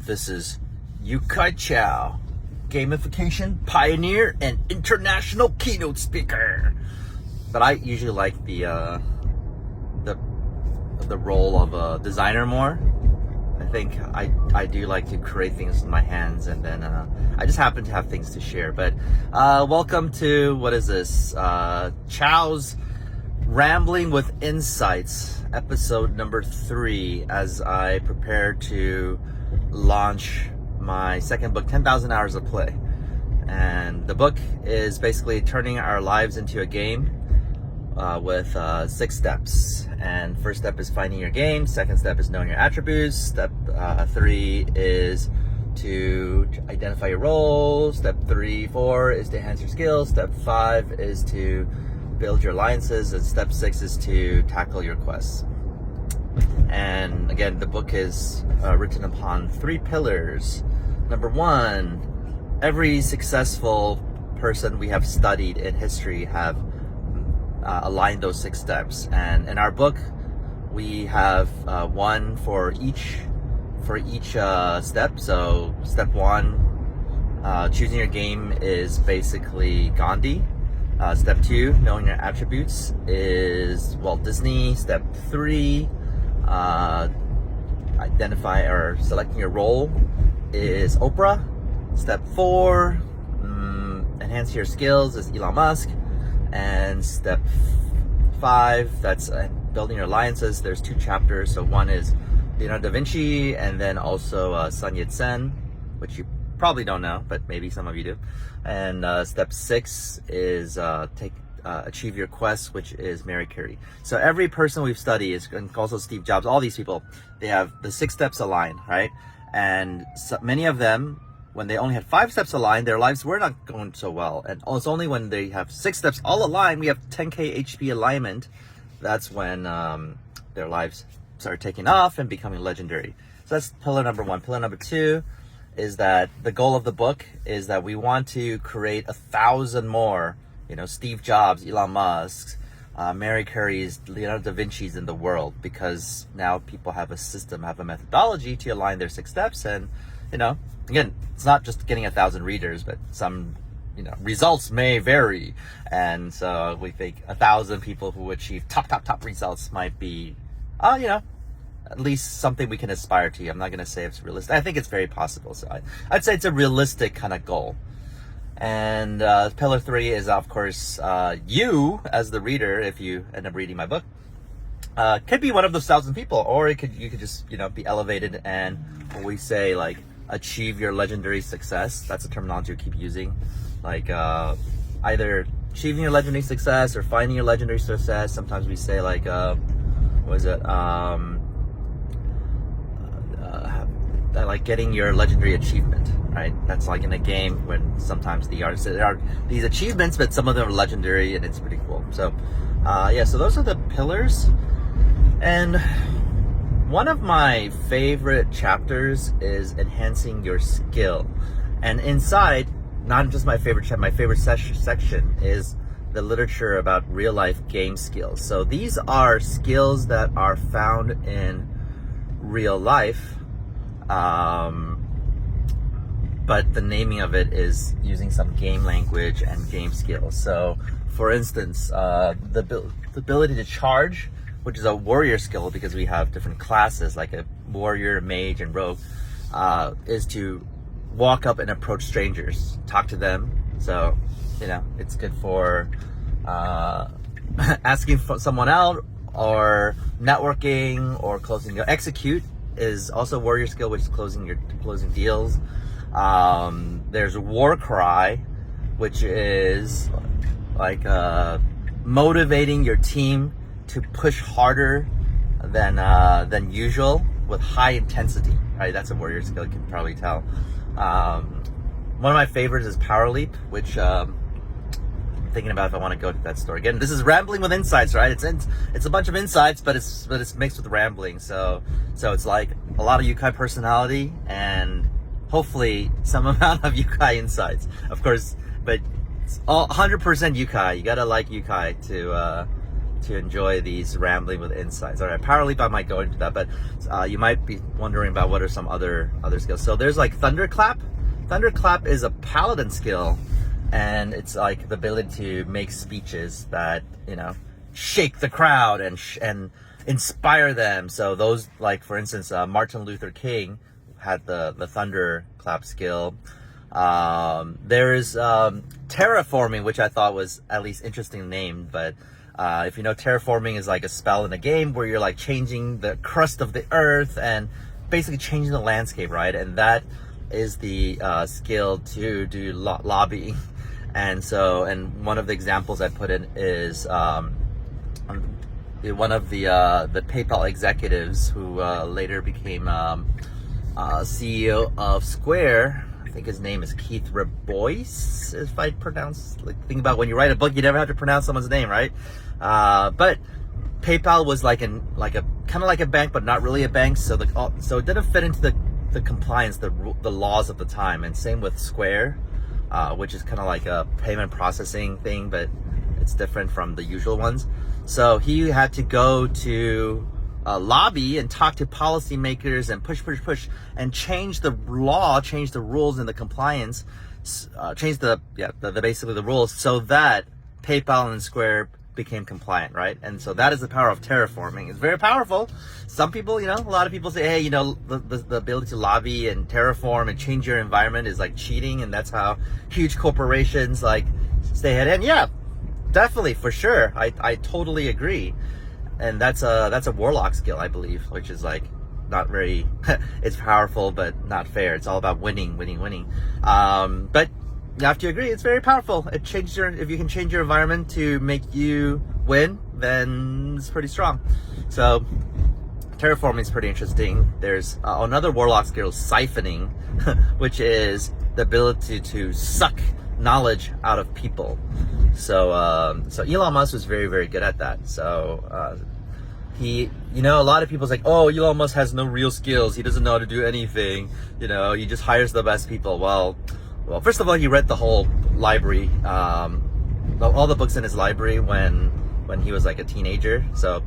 This is Yukai Chou, gamification pioneer and international keynote speaker. But I usually like the role of a designer more. I think I do like to create things with my hands, and then I just happen to have things to share. But welcome to, what is this? Chow's Rambling with Insights, episode number 3, as I prepare to launch my second book, 10,000 Hours of Play. And the book is basically turning our lives into a game with 6 steps. And first step is finding your game. Second step is knowing your attributes. Step 3 is to identify your roles. Step 4 is to enhance your skills. Step 5 is to build your alliances. And step 6 is to tackle your quests. And again, the book is written upon 3 pillars. Number 1, every successful person we have studied in history have aligned those 6 steps. And in our book, we have one for each step. So step 1, choosing your game, is basically Gandhi. Step 2, knowing your attributes, is Walt Disney. Step 3, identify or selecting your role, is Oprah. Step 4, enhance your skills, is Elon Musk. And step 5, that's building your alliances. There's 2 chapters. So one is Leonardo da Vinci, and then also Sun Yat-sen, which you probably don't know, but maybe some of you do. And step 6 is achieve your quest, which is Mary Curie. So every person we've studied, and also Steve Jobs, all these people, they have the 6 steps aligned, right? And so many of them, when they only had 5 steps aligned, their lives were not going so well. And it's only when they have 6 steps all aligned, we have 10K HP alignment, that's when their lives start taking off and becoming legendary. So that's pillar number 1. Pillar number 2 is that the goal of the book is that we want to create 1,000 more, Steve Jobs, Elon Musk, Mary Curie's, Leonardo da Vinci's in the world, because now people have a system, have a methodology to align their 6 steps. And, again, it's not just getting 1,000 readers, but some, results may vary. And so we think 1,000 people who achieve top results might be, at least something we can aspire to. I'm not going to say it's realistic. I think it's very possible. So I'd say it's a realistic kind of goal. And pillar 3 is, of course, you as the reader, if you end up reading my book, could be one of those 1,000 people, or you could just, be elevated. And when we say, like, achieve your legendary success, that's a terminology we keep using. Like, either achieving your legendary success or finding your legendary success. Sometimes we say, like, like getting your legendary achievement, right? That's like in a game when sometimes there are these achievements, but some of them are legendary, and it's pretty cool. So so those are the pillars. And one of my favorite chapters is enhancing your skill. And inside, not just my favorite chapter, my favorite section is the literature about real life game skills. So these are skills that are found in real life, but the naming of it is using some game language and game skills. So for instance, the ability to charge, which is a warrior skill, because we have different classes like a warrior, mage, and rogue, is to walk up and approach strangers, talk to them. So it's good for asking for someone out, or networking, or closing. Execute is also a warrior skill, which is closing deals. There's war cry, which is like motivating your team to push harder than usual with high intensity. Right, that's a warrior skill. You can probably tell. One of my favorites is power leap, which I'm thinking about if I want to go to that store again. This is rambling with insights, right? It's a bunch of insights, but it's mixed with rambling. So it's like a lot of Yukai personality and hopefully some amount of Yukai insights, of course. But it's all 100% Yukai. You gotta like Yukai to enjoy these rambling with insights. All right, power leap, I might go into that, but you might be wondering about what are some other skills. So there's like thunderclap. Thunderclap is a paladin skill, and it's like the ability to make speeches that, you know, shake the crowd and inspire them. So those, like for instance, Martin Luther King had the thunderclap skill. There is terraforming, which I thought was at least interesting named, but if you know, terraforming is like a spell in a game where you're like changing the crust of the earth and basically changing the landscape, right? And that is the skill to do lobbying. And so, and one of the examples I put in is one of the PayPal executives who later became CEO of Square. I think his name is Keith Rabois, if I pronounce, like, think about when you write a book, you never have to pronounce someone's name, right? But PayPal was like a kind of like a bank, but not really a bank. So so it didn't fit into the compliance, the laws of the time. And same with Square, which is kind of like a payment processing thing, but it's different from the usual ones. So he had to go to lobby and talk to policymakers and push and change the law, change the rules and the compliance, change the basically the rules so that PayPal and Square became compliant, right? And so that is the power of terraforming. It's very powerful. Some people, you know, a lot of people say, hey, you know, the ability to lobby and terraform and change your environment is like cheating, and that's how huge corporations like stay ahead. And yeah, definitely, for sure, I totally agree. And that's a warlock skill, I believe, which is like not very it's powerful but not fair. It's all about winning. But you have to agree, it's very powerful. It changes if you can change your environment to make you win, then it's pretty strong. So terraforming is pretty interesting. There's another warlock skill, siphoning, which is the ability to suck knowledge out of people. So Elon Musk was very, very good at that. So he, you know, a lot of people's like, oh, Elon Musk has no real skills. He doesn't know how to do anything. You know, he just hires the best people. Well, first of all, he read the whole library, all the books in his library when he was like a teenager. So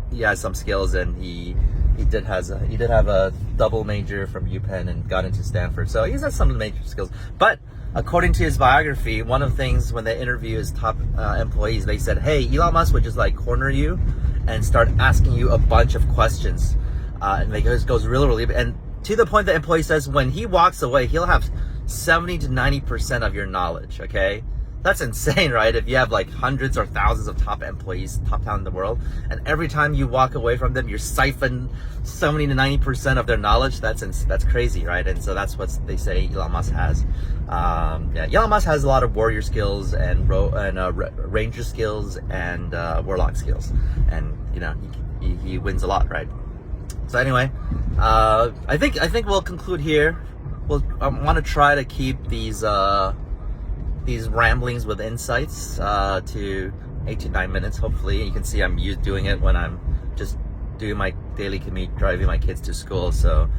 he has some skills, and he did have a double major from UPenn and got into Stanford. So he has some major skills. But according to his biography, one of the things when they interview his top employees, they said, hey, Elon Musk would just like corner you and start asking you a bunch of questions. And they goes really, and to the point that employee says when he walks away, he'll have 70 to 90% of your knowledge, okay? That's insane, right? If you have like hundreds or thousands of top employees, top talent in the world, and every time you walk away from them, you're siphon 70 to 90% of their knowledge. That's crazy, right? And so that's what they say Elon Musk has. Elon Musk has a lot of warrior skills and ranger skills and warlock skills, and you know he wins a lot, right? So anyway, I think we'll conclude here. I want to try to keep these ramblings with insights to 8 to 9 minutes. Hopefully, you can see I'm doing it when I'm just doing my daily commute, driving my kids to school, so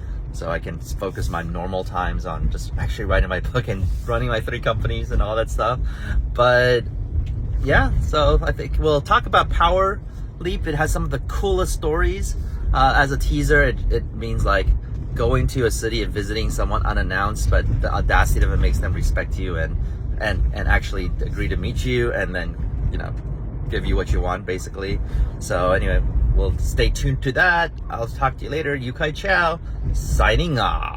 I can focus my normal times on just actually writing my book and running my 3 companies and all that stuff. But yeah, so I think we'll talk about Power Leap. It has some of the coolest stories. As a teaser, it means like going to a city and visiting someone unannounced, but the audacity of it makes them respect you and actually agree to meet you, and then, you know, give you what you want, basically. So anyway, we'll stay tuned to that. I'll talk to you later. Yukai Chou, signing off.